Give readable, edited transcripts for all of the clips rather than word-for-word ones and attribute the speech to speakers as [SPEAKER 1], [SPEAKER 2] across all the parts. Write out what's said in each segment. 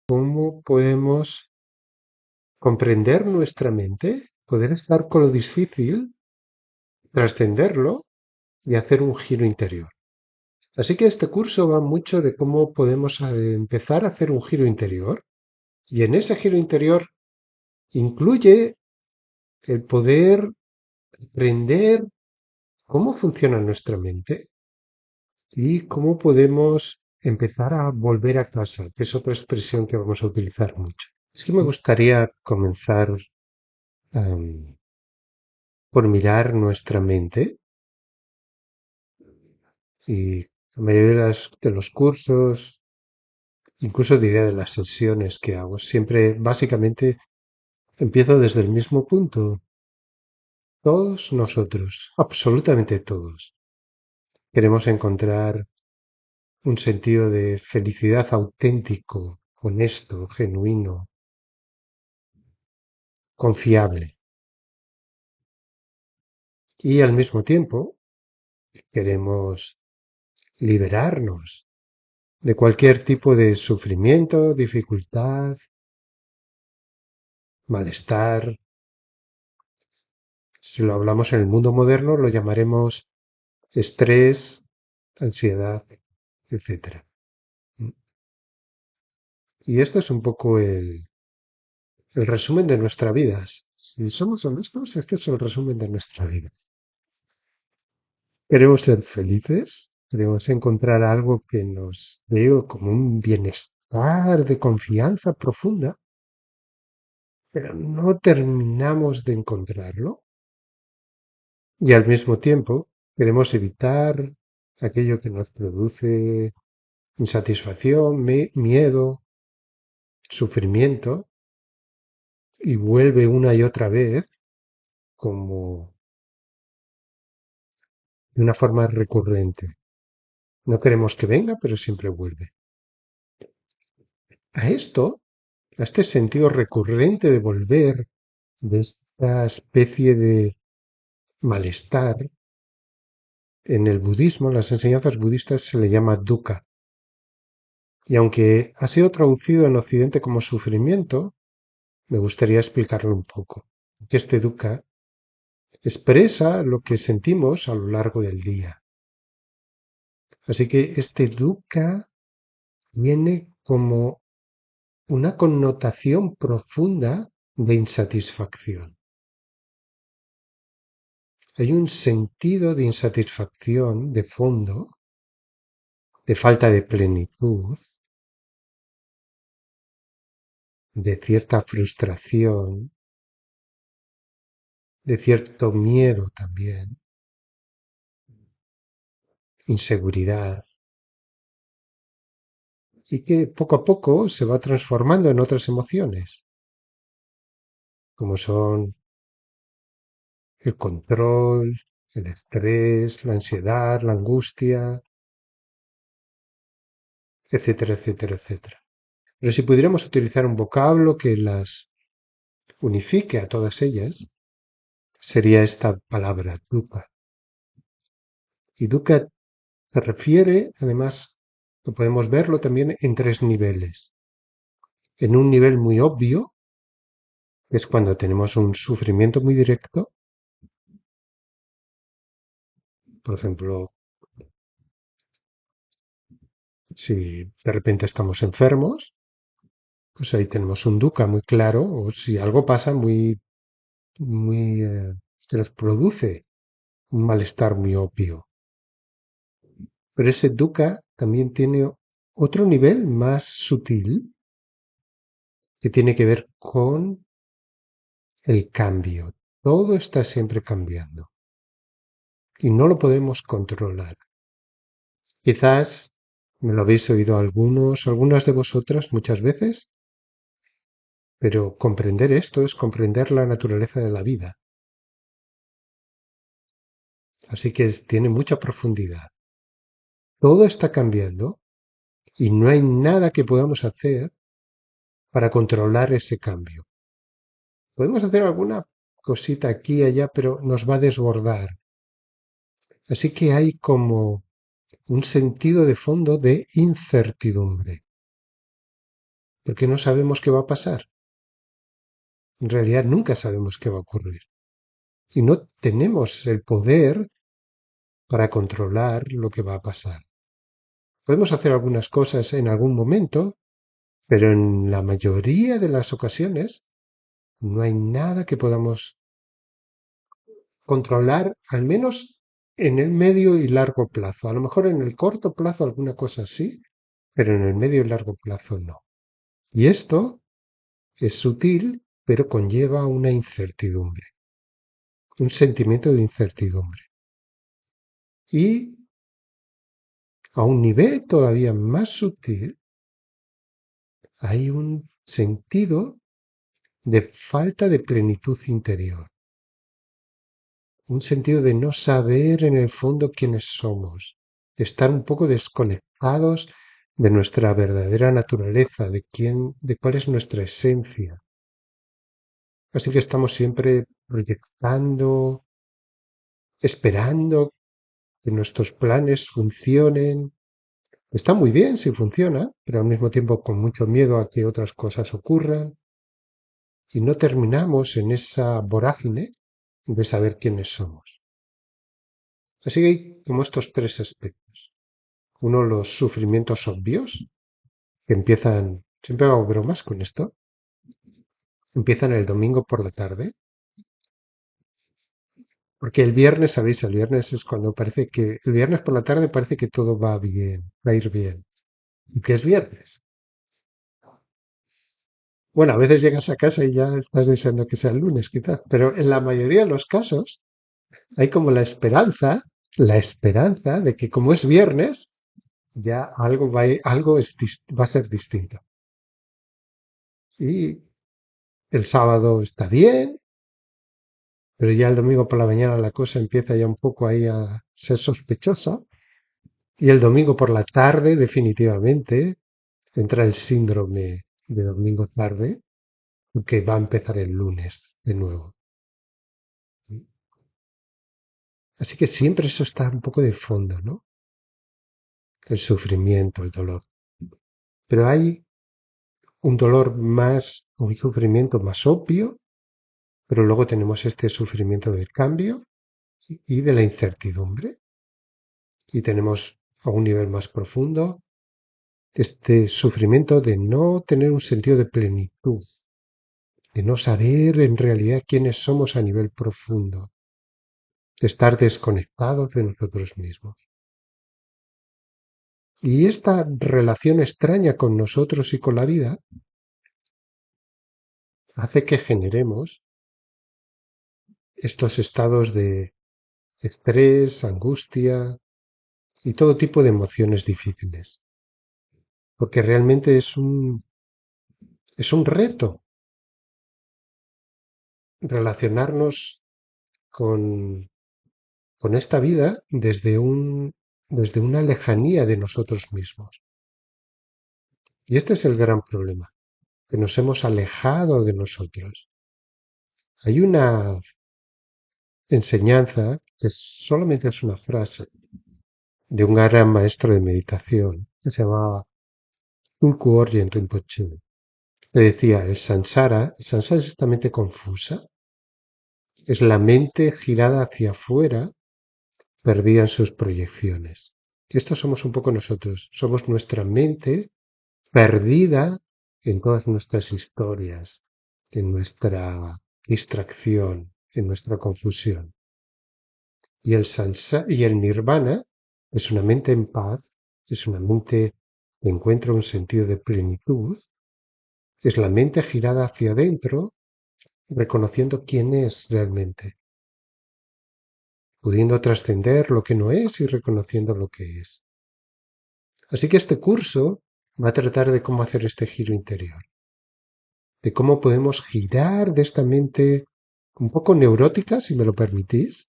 [SPEAKER 1] cómo podemos comprender nuestra mente, poder estar con lo difícil, trascenderlo y hacer un giro interior. Así que este curso va mucho de cómo podemos empezar a hacer un giro interior y en ese giro interior incluye el poder aprender cómo funciona nuestra mente y cómo podemos empezar a volver a casa, que es otra expresión que vamos a utilizar mucho. Es que me gustaría comenzar am, por mirar nuestra mente y la mayoría de los cursos, incluso diría de las sesiones que hago, siempre básicamente empiezo desde el mismo punto. Todos nosotros, absolutamente todos, queremos encontrar un sentido de felicidad auténtico, honesto, genuino, confiable. Y al mismo tiempo queremos liberarnos de cualquier tipo de sufrimiento, dificultad, malestar. Si lo hablamos en el mundo moderno, lo llamaremos estrés, ansiedad, etcétera. Y esto es un poco el resumen de nuestra vida. Si somos honestos, este es el resumen de nuestra vida. Queremos ser felices, queremos encontrar algo que nos dé como un bienestar de confianza profunda, pero no terminamos de encontrarlo. Y al mismo tiempo queremos evitar aquello que nos produce insatisfacción, miedo, sufrimiento, y vuelve una y otra vez como de una forma recurrente. No queremos que venga, pero siempre vuelve. A esto, a este sentido recurrente de volver, de esta especie de malestar, en el budismo, en las enseñanzas budistas se le llama dukkha. Y aunque ha sido traducido en Occidente como sufrimiento, me gustaría explicarlo un poco. Que este dukkha expresa lo que sentimos a lo largo del día. Así que este dukkha tiene como una connotación profunda de insatisfacción. Hay un sentido de insatisfacción de fondo, de falta de plenitud, de cierta frustración, de cierto miedo también, inseguridad, y que poco a poco se va transformando en otras emociones, como son el control, el estrés, la ansiedad, la angustia, etcétera, etcétera, etcétera. Pero si pudiéramos utilizar un vocablo que las unifique a todas ellas, sería esta palabra, dukkha. Y dukkha se refiere, además, lo podemos verlo también en tres niveles. En un nivel muy obvio, que es cuando tenemos un sufrimiento muy directo, por ejemplo, si de repente estamos enfermos, pues ahí tenemos un dukkha muy claro, o si algo pasa que nos produce un malestar muy obvio. Pero ese dukkha también tiene otro nivel más sutil que tiene que ver con el cambio. Todo está siempre cambiando y no lo podemos controlar. Quizás me lo habéis oído algunas de vosotras muchas veces, pero comprender esto es comprender la naturaleza de la vida. Así que tiene mucha profundidad. Todo está cambiando y no hay nada que podamos hacer para controlar ese cambio. Podemos hacer alguna cosita aquí y allá, pero nos va a desbordar. Así que hay como un sentido de fondo de incertidumbre. porque no sabemos qué va a pasar. En realidad nunca sabemos qué va a ocurrir. Y no tenemos el poder para controlar lo que va a pasar. Podemos hacer algunas cosas en algún momento, pero en la mayoría de las ocasiones no hay nada que podamos controlar, al menos en el medio y largo plazo. A lo mejor en el corto plazo alguna cosa sí, pero en el medio y largo plazo no. Y esto es sutil, pero conlleva una incertidumbre, un sentimiento de incertidumbre. Y a un nivel todavía más sutil, hay un sentido de falta de plenitud interior, un sentido de no saber en el fondo quiénes somos, de estar un poco desconectados de nuestra verdadera naturaleza, de cuál es nuestra esencia. Así que estamos siempre proyectando, esperando que nuestros planes funcionen. Está muy bien si funciona, pero al mismo tiempo con mucho miedo a que otras cosas ocurran y no terminamos en esa vorágine de saber quiénes somos. Así que hay como estos tres aspectos. Uno, los sufrimientos obvios, que empiezan, siempre hago bromas con esto, empiezan el domingo por la tarde, porque el viernes, sabéis, el viernes es cuando parece que, el viernes por la tarde parece que todo va bien, va a ir bien. ¿Y qué es viernes? Bueno, a veces llegas a casa y ya estás deseando que sea el lunes, quizás, pero en la mayoría de los casos hay como la esperanza de que como es viernes, ya va a ser distinto. Y el sábado está bien, pero ya el domingo por la mañana la cosa empieza ya un poco ahí a ser sospechosa. Y el domingo por la tarde, definitivamente, entra el síndrome de domingo tarde, que va a empezar el lunes de nuevo. Así que siempre eso está un poco de fondo, ¿no? El sufrimiento, el dolor. Pero hay un dolor más, un sufrimiento más obvio, pero luego tenemos este sufrimiento del cambio y de la incertidumbre. Y tenemos a un nivel más profundo este sufrimiento de no tener un sentido de plenitud, de no saber en realidad quiénes somos a nivel profundo, de estar desconectados de nosotros mismos. Y esta relación extraña con nosotros y con la vida hace que generemos estos estados de estrés, angustia y todo tipo de emociones difíciles. Porque realmente es un reto relacionarnos con, con esta vida desde una lejanía de nosotros mismos. Y este es el gran problema, que nos hemos alejado de nosotros. Hay una enseñanza que solamente es una frase de un gran maestro de meditación que se llamaba Tulku Orjen Rinpoche. Le decía, el samsara es esta mente confusa, es la mente girada hacia afuera, perdida en sus proyecciones. Y esto somos un poco nosotros, somos nuestra mente perdida en todas nuestras historias, en nuestra distracción, en nuestra confusión. Y el nirvana es una mente en paz, es una mente que encuentra un sentido de plenitud, es la mente girada hacia adentro, reconociendo quién es realmente, pudiendo trascender lo que no es y reconociendo lo que es. Así que este curso va a tratar de cómo hacer este giro interior, de cómo podemos girar de esta mente un poco neurótica, si me lo permitís,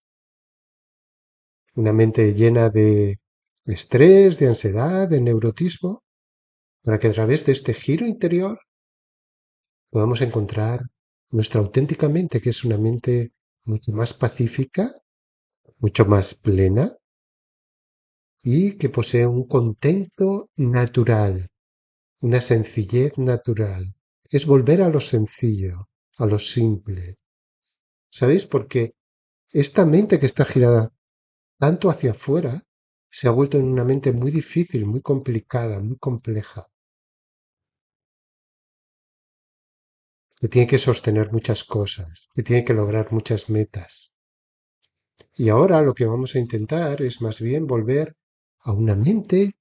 [SPEAKER 1] una mente llena de estrés, de ansiedad, de neurotismo, para que a través de este giro interior podamos encontrar nuestra auténtica mente, que es una mente mucho más pacífica, mucho más plena y que posee un contento natural, una sencillez natural. Es volver a lo sencillo, a lo simple. ¿Sabéis? Porque esta mente que está girada tanto hacia afuera se ha vuelto en una mente muy difícil, muy complicada, muy compleja, que tiene que sostener muchas cosas, que tiene que lograr muchas metas. Y ahora lo que vamos a intentar es más bien volver a una mente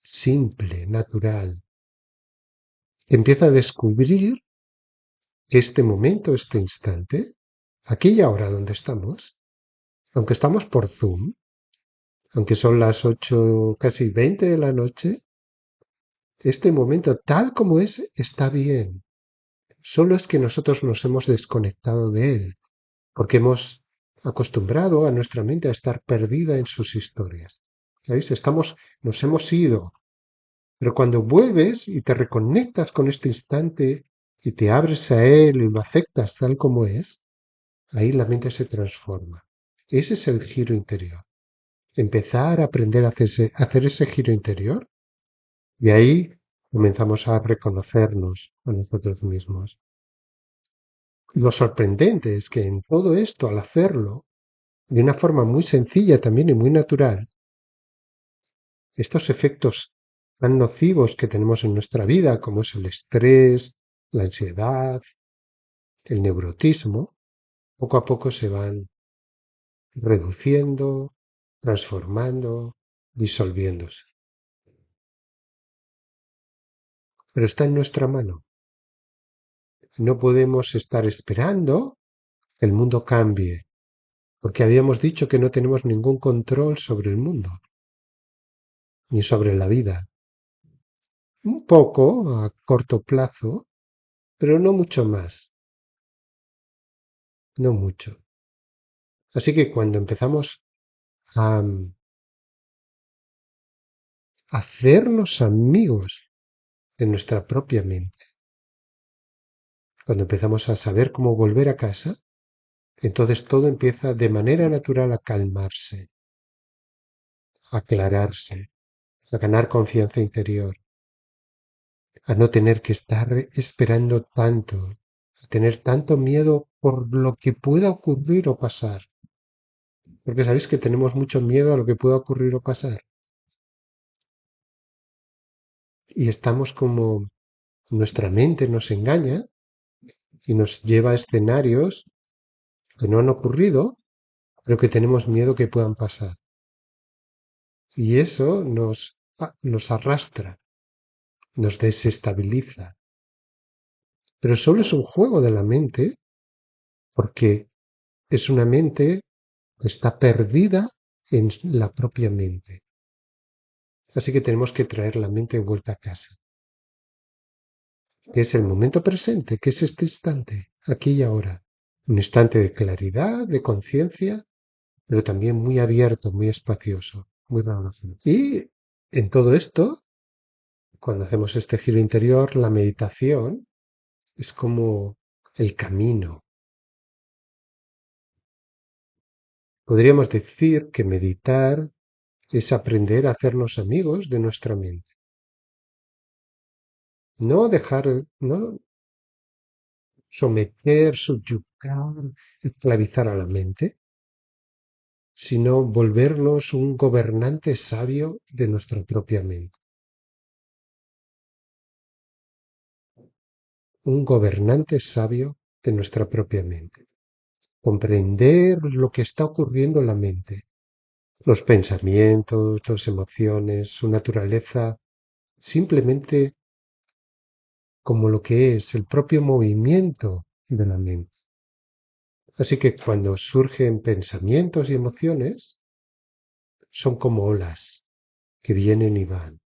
[SPEAKER 1] simple, natural, que empieza a descubrir que este momento, este instante, aquí y ahora donde estamos, aunque estamos por Zoom, aunque son las 8 casi 20 de la noche, este momento tal como es está bien. Solo es que nosotros nos hemos desconectado de él, porque hemos acostumbrado a nuestra mente a estar perdida en sus historias. ¿Sabéis? Nos hemos ido. Pero cuando vuelves y te reconectas con este instante y te abres a él y lo aceptas tal como es, ahí la mente se transforma. Ese es el giro interior. Empezar a aprender a hacer ese giro interior y ahí comenzamos a reconocernos a nosotros mismos. Lo sorprendente es que en todo esto, al hacerlo, de una forma muy sencilla también y muy natural, estos efectos tan nocivos que tenemos en nuestra vida, como es el estrés, la ansiedad, el neurotismo, poco a poco se van reduciendo, transformando, disolviéndose. Pero está en nuestra mano. No podemos estar esperando que el mundo cambie, porque habíamos dicho que no tenemos ningún control sobre el mundo, ni sobre la vida. Un poco a corto plazo, pero no mucho más, no mucho. Así que cuando empezamos a hacernos amigos de nuestra propia mente, cuando empezamos a saber cómo volver a casa, entonces todo empieza de manera natural a calmarse, a aclararse, a ganar confianza interior, a no tener que estar esperando tanto, a tener tanto miedo por lo que pueda ocurrir o pasar. Porque sabéis que tenemos mucho miedo a lo que pueda ocurrir o pasar. Y estamos como nuestra mente nos engaña y nos lleva a escenarios que no han ocurrido, pero que tenemos miedo que puedan pasar. Y eso nos arrastra, nos desestabiliza. Pero solo es un juego de la mente porque es una mente que está perdida en la propia mente. Así que tenemos que traer la mente de vuelta a casa, que es el momento presente, que es este instante, aquí y ahora. Un instante de claridad, de conciencia, pero también muy abierto, muy espacioso, muy raro. Y en todo esto, cuando hacemos este giro interior, la meditación es como el camino. Podríamos decir que meditar es aprender a hacernos amigos de nuestra mente. No dejar, no someter, subyugar, esclavizar a la mente, sino volvernos un gobernante sabio de nuestra propia mente. Un gobernante sabio de nuestra propia mente. Comprender lo que está ocurriendo en la mente, los pensamientos, las emociones, su naturaleza, simplemente como lo que es el propio movimiento de la mente. Así que cuando surgen pensamientos y emociones, son como olas que vienen y van.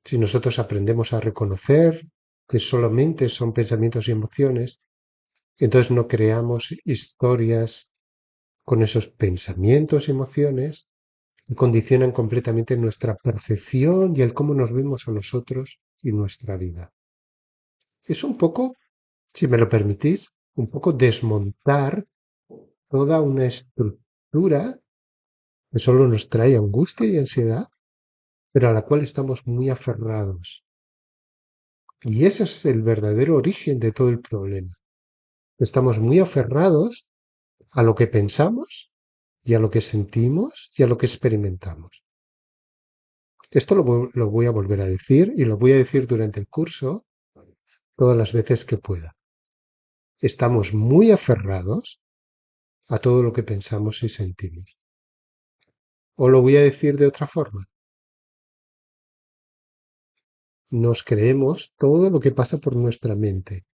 [SPEAKER 1] Si nosotros aprendemos a reconocer que solamente son pensamientos y emociones, entonces no creamos historias con esos pensamientos y emociones que condicionan completamente nuestra percepción y el cómo nos vemos a nosotros y nuestra vida. Es un poco, si me lo permitís, un poco desmontar toda una estructura que solo nos trae angustia y ansiedad pero a la cual estamos muy aferrados. Y ese es el verdadero origen de todo el problema. Estamos muy aferrados a lo que pensamos y a lo que sentimos y a lo que experimentamos. Esto lo voy a volver a decir y lo voy a decir durante el curso todas las veces que pueda. Estamos muy aferrados a todo lo que pensamos y sentimos. O lo voy a decir de otra forma. Nos creemos todo lo que pasa por nuestra mente,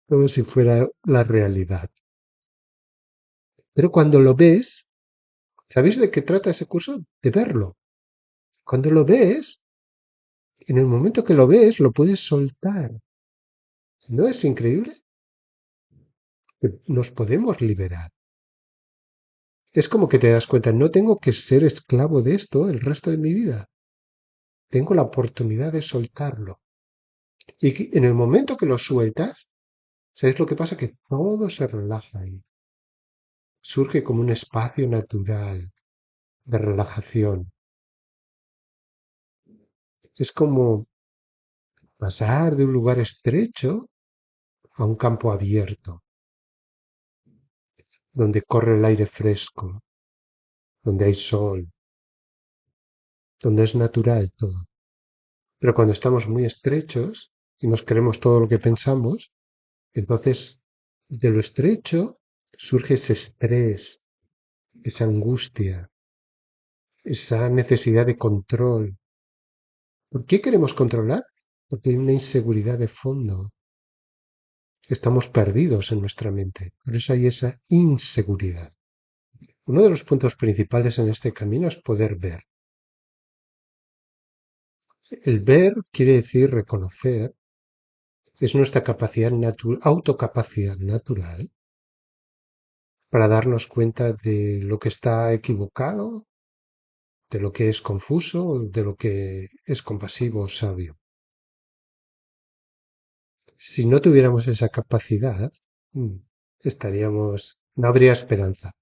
[SPEAKER 1] como si fuera la realidad. Pero cuando lo ves, ¿sabéis de qué trata ese curso? De verlo. Cuando lo ves, en el momento que lo ves, lo puedes soltar. ¿No es increíble? Nos podemos liberar. Es como que te das cuenta, no tengo que ser esclavo de esto el resto de mi vida. Tengo la oportunidad de soltarlo. Y en el momento que lo sueltas, ¿sabes lo que pasa? Que todo se relaja ahí. Surge como un espacio natural de relajación. Es como pasar de un lugar estrecho a un campo abierto, donde corre el aire fresco, donde hay sol, donde es natural todo. Pero cuando estamos muy estrechos y nos creemos todo lo que pensamos, entonces de lo estrecho surge ese estrés, esa angustia, esa necesidad de control. ¿Por qué queremos controlar? Porque hay una inseguridad de fondo. Estamos perdidos en nuestra mente. Por eso hay esa inseguridad. Uno de los puntos principales en este camino es poder ver. El ver quiere decir reconocer, es nuestra capacidad autocapacidad natural para darnos cuenta de lo que está equivocado, de lo que es confuso, de lo que es compasivo o sabio. Si no tuviéramos esa capacidad, mm, no habría esperanza.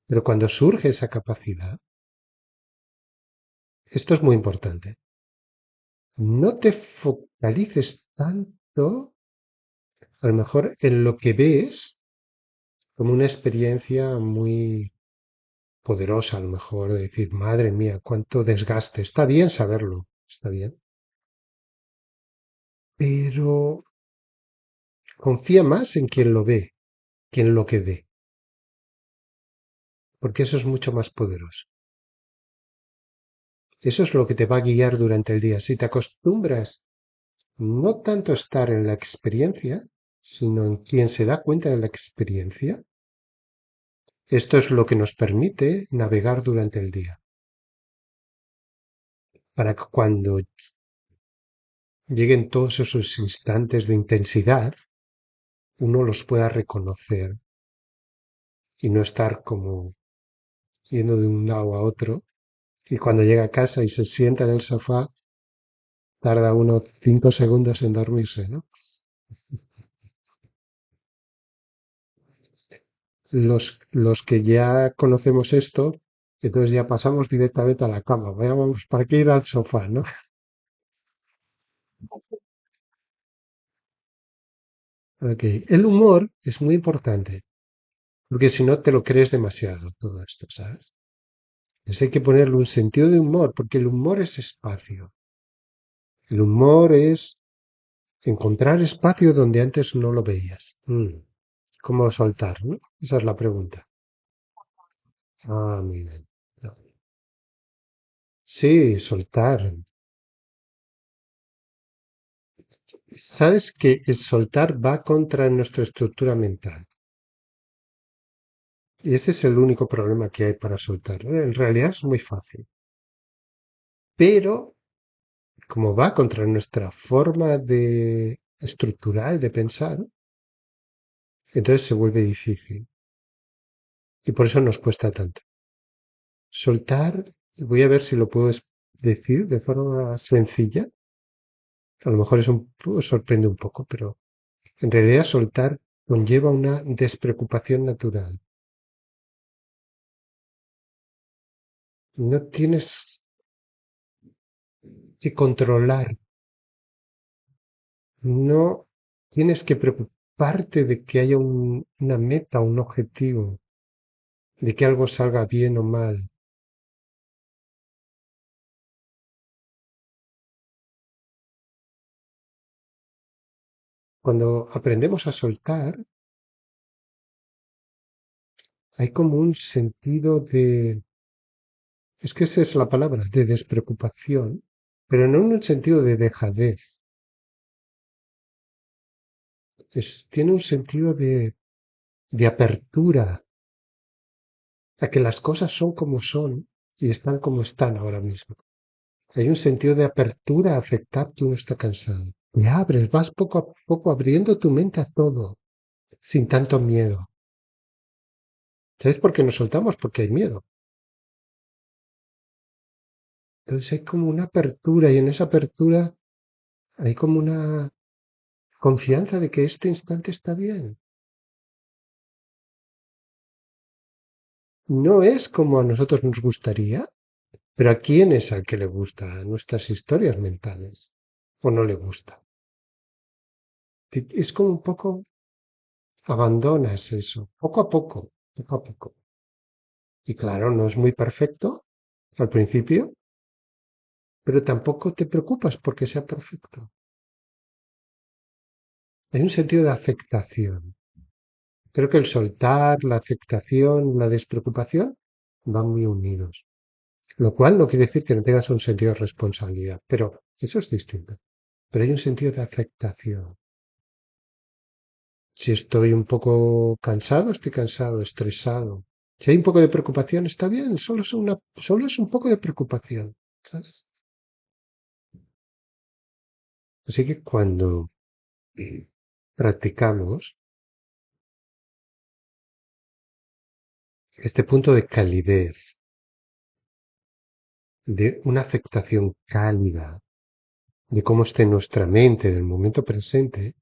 [SPEAKER 1] Pero cuando surge esa capacidad, esto es muy importante. No te focalices tanto, a lo mejor, en lo que ves como una experiencia muy poderosa, a lo mejor, de decir, madre mía, cuánto desgaste. Está bien saberlo, está bien. Pero confía más en quien lo ve que en lo que ve, porque eso es mucho más poderoso. Eso es lo que te va a guiar durante el día. Si te acostumbras no tanto a estar en la experiencia, sino en quien se da cuenta de la experiencia, esto es lo que nos permite navegar durante el día. Para que cuando lleguen todos esos instantes de intensidad, uno los pueda reconocer y no estar como yendo de un lado a otro. Y cuando llega a casa y se sienta en el sofá, tarda uno 5 segundos en dormirse, ¿no? Los que ya conocemos esto, entonces ya pasamos directamente a la cama. Vamos, ¿para qué ir al sofá, no? Ok. El humor es muy importante, porque si no te lo crees demasiado todo esto, ¿sabes? Entonces hay que ponerle un sentido de humor, porque el humor es espacio. El humor es encontrar espacio donde antes no lo veías. ¿Cómo soltar, no? Esa es la pregunta. Ah, muy bien. No. Sí, soltar. Sabes que el soltar va contra nuestra estructura mental. Y ese es el único problema que hay para soltar. En realidad es muy fácil. Pero como va contra nuestra forma de estructural de pensar, entonces se vuelve difícil. Y por eso nos cuesta tanto. Soltar, voy a ver si lo puedo decir de forma sencilla. A lo mejor sorprende un poco, pero en realidad soltar conlleva una despreocupación natural. No tienes que controlar, no tienes que preocuparte de que haya una meta, un objetivo, de que algo salga bien o mal. Cuando aprendemos a soltar, hay como un sentido es que esa es la palabra, de despreocupación, pero no en un sentido de dejadez, tiene un sentido de apertura a que las cosas son como son y están como están ahora mismo. Hay un sentido de apertura a aceptar que uno está cansado. Y abres, vas poco a poco abriendo tu mente a todo, sin tanto miedo. ¿Sabes por qué nos soltamos? Porque hay miedo. Entonces hay como una apertura y en esa apertura hay como una confianza de que este instante está bien. No es como a nosotros nos gustaría, pero ¿a quién es al que le gusta nuestras historias mentales? ¿O no le gusta? Es como un poco abandonas eso, poco a poco, poco a poco. Y claro, no es muy perfecto al principio, pero tampoco te preocupas porque sea perfecto. Hay un sentido de aceptación. Creo que el soltar, la aceptación, la despreocupación van muy unidos. Lo cual no quiere decir que no tengas un sentido de responsabilidad, pero eso es distinto. Pero hay un sentido de aceptación. Si estoy un poco cansado, estoy cansado, estresado. Si hay un poco de preocupación, está bien, solo es un poco de preocupación, ¿sabes? Así que cuando practicamos este punto de calidez, de una aceptación cálida de cómo esté nuestra mente del momento presente,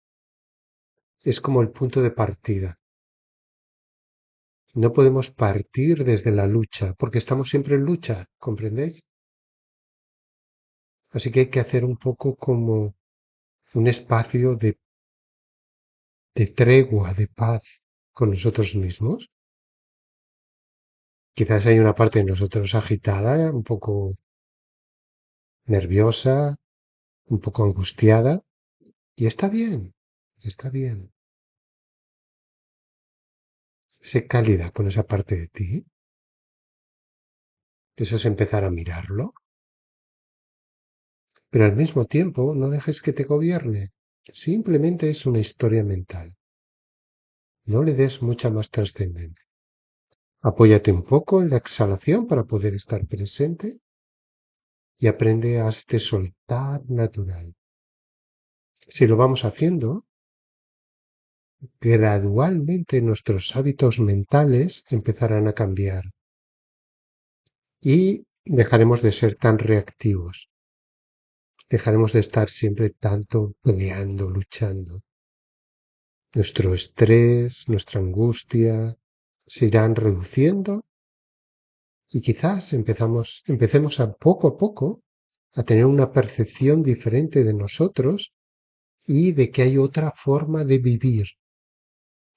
[SPEAKER 1] es como el punto de partida. No podemos partir desde la lucha, porque estamos siempre en lucha, ¿comprendéis? Así que hay que hacer un poco como un espacio de tregua, de paz con nosotros mismos. Quizás hay una parte de nosotros agitada, un poco nerviosa, un poco angustiada, y está bien, está bien. Sé cálida con esa parte de ti. Eso es empezar a mirarlo, pero al mismo tiempo no dejes que te gobierne. Simplemente es una historia mental. No le des mucha más trascendencia. Apóyate un poco en la exhalación para poder estar presente y aprende a este soltar natural. Si lo vamos haciendo, gradualmente nuestros hábitos mentales empezarán a cambiar y dejaremos de ser tan reactivos. Dejaremos de estar siempre tanto peleando, luchando. Nuestro estrés, nuestra angustia se irán reduciendo y quizás empecemos a poco a tener una percepción diferente de nosotros y de que hay otra forma de vivir.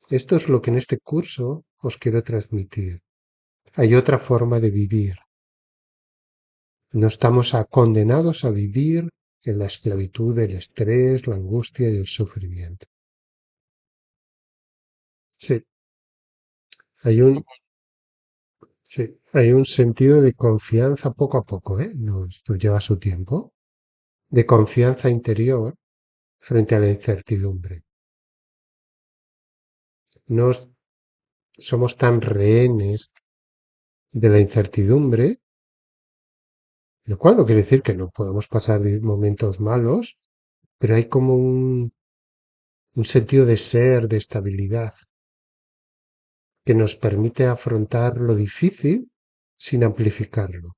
[SPEAKER 1] Esto es lo que en este curso os quiero transmitir. Hay otra forma de vivir. No estamos condenados a vivir en la esclavitud del estrés, la angustia y el sufrimiento. Sí, hay un, sí, hay un sentido de confianza poco a poco, ¿eh? No, esto lleva su tiempo, de confianza interior frente a la incertidumbre. No somos tan rehenes de la incertidumbre, lo cual no quiere decir que no podamos pasar momentos malos, pero hay como un sentido de ser, de estabilidad, que nos permite afrontar lo difícil sin amplificarlo.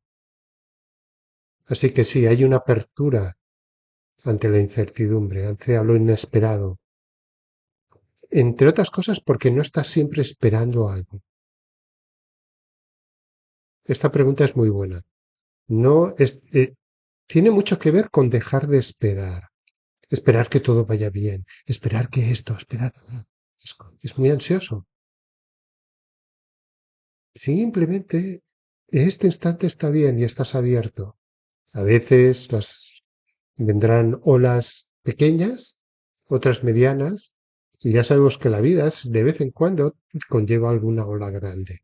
[SPEAKER 1] Así que sí, hay una apertura ante la incertidumbre, ante lo inesperado, entre otras cosas porque no estás siempre esperando algo. Esta pregunta es muy buena. No es, tiene mucho que ver con dejar de esperar. Esperar que todo vaya bien. Esperar que esto, esperar. Es muy ansioso. Simplemente este instante está bien y estás abierto. A veces vendrán olas pequeñas, otras medianas, y ya sabemos que la vida de vez en cuando conlleva alguna ola grande.